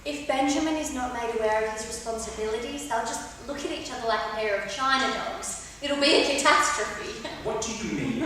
If Benjamin is not made aware of his responsibilities, they'll just look at each other like a pair of China dogs. It'll be a catastrophe. What do you mean?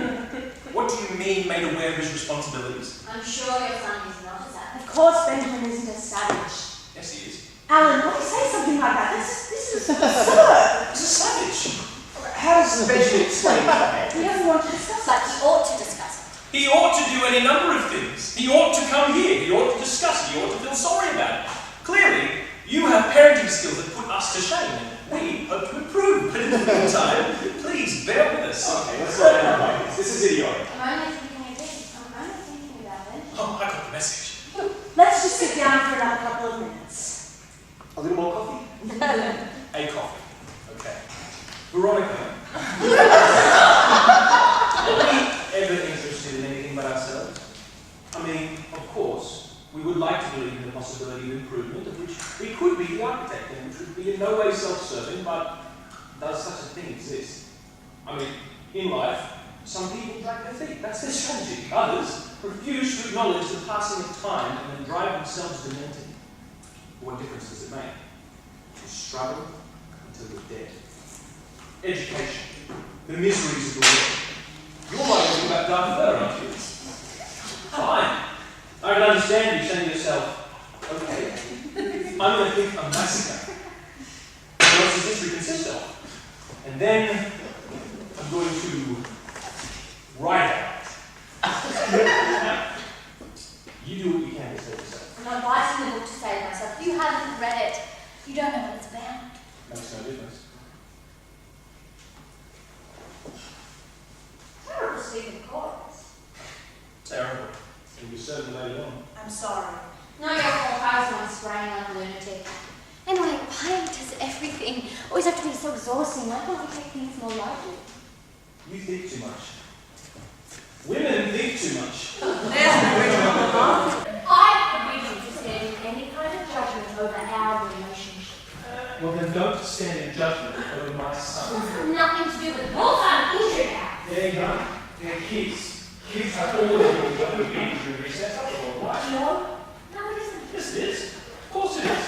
What do you mean made aware of his responsibilities? I'm sure your son is not a savage. Of course Benjamin isn't a savage. Yes, he is. Alan, why do you say something like that? This is absurd. He's a savage. How does Benjamin explain that? He doesn't want to discuss But it. he ought to discuss it. He ought to do any number of things. He ought to come here. He ought to discuss it. He ought to feel sorry about it. Clearly, you have parenting skills that put us to shame, and we hope to improve. But in the meantime, please bear with us. Okay, let's not end like this. This is idiotic. I'm only thinking about it. Oh, I got the message. Let's just sit down for another couple of minutes. A little more coffee? A coffee. Okay. Veronica. Are we ever interested in anything but ourselves? I mean, of course, we would like to believe in the possibility of improvement, of which we could be the architect, and which would be in no way self-serving, but does such a thing exist? I mean, in life, some people drag their feet. That's their strategy. Others refuse to acknowledge the passing of time and then drive themselves demented. What difference does it make? You struggle until you're dead. Education. The miseries of the world. You're writing about Darth Vader, aren't you? Fine. I can understand you saying to yourself, okay, I'm going to think a massacre. What else does history consist of? And then I'm going to write about it. You do what you can to save yourself. I'm not writing the book to save myself. You haven't read it. You don't know what it's about. Makes no difference. Terrible Stephen Chorus. Terrible. You'll be certain later on. I'm sorry. No, your fault. I was once spraying like a lunatic. Anyway, why does everything always have to be so exhausting? Why can't we take things more lightly? You think too much. Women think too much. I'm really interested in any kind of judgment over our relationship. Well, then don't stand in judgment over my son. Nothing to do with your son, injured now. They're young. They're kids. Kids have always been young and during recess. That's all right. No, it isn't. Yes, it is. Of course it is.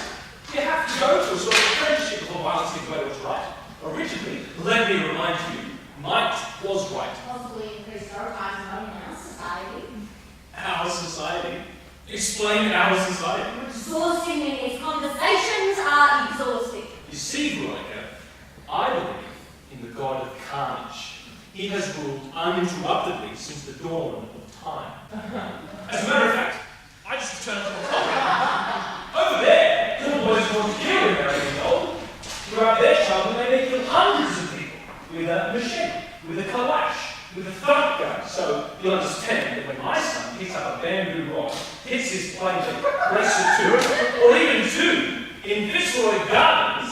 You have to go to a sort of friendship before violence gives way to what's right. Originally, let me remind you, might was right. Possibly in prehistoric times, not in our society. Our society? Explain our society. Exhausting me. These conversations are exhausting. You see, Veronica, I believe in the god of Carnage. He has ruled uninterruptedly since the dawn of time. As a matter of fact, I just returned from a coffee. Over there, little boys want to kill when they're 8 years old. Throughout their childhood, they may kill hundreds of people with a machete, with a calash, with a thump gun. So you'll understand that when my son picks up a bamboo rod, hits his plane to race it to it, or even two, in Fitzroy Gardens,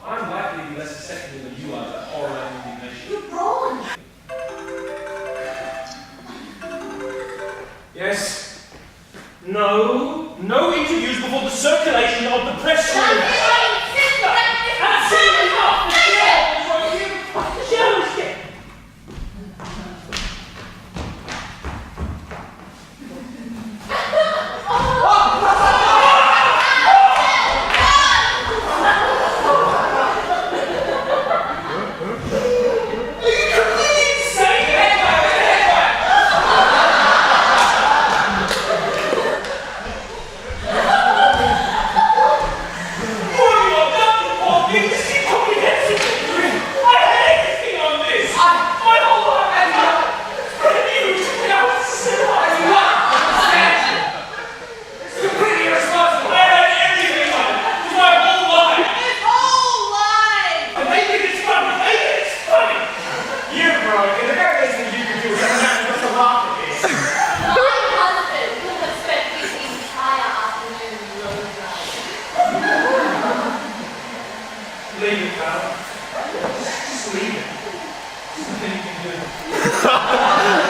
I'm likely to be less accepting than you are to horror and indignation. You're wrong. Yes. No. No interviews before the circulation of the press release. That's enough! The show is dead. Leave it, pal. Just leave it. There's nothing you can do.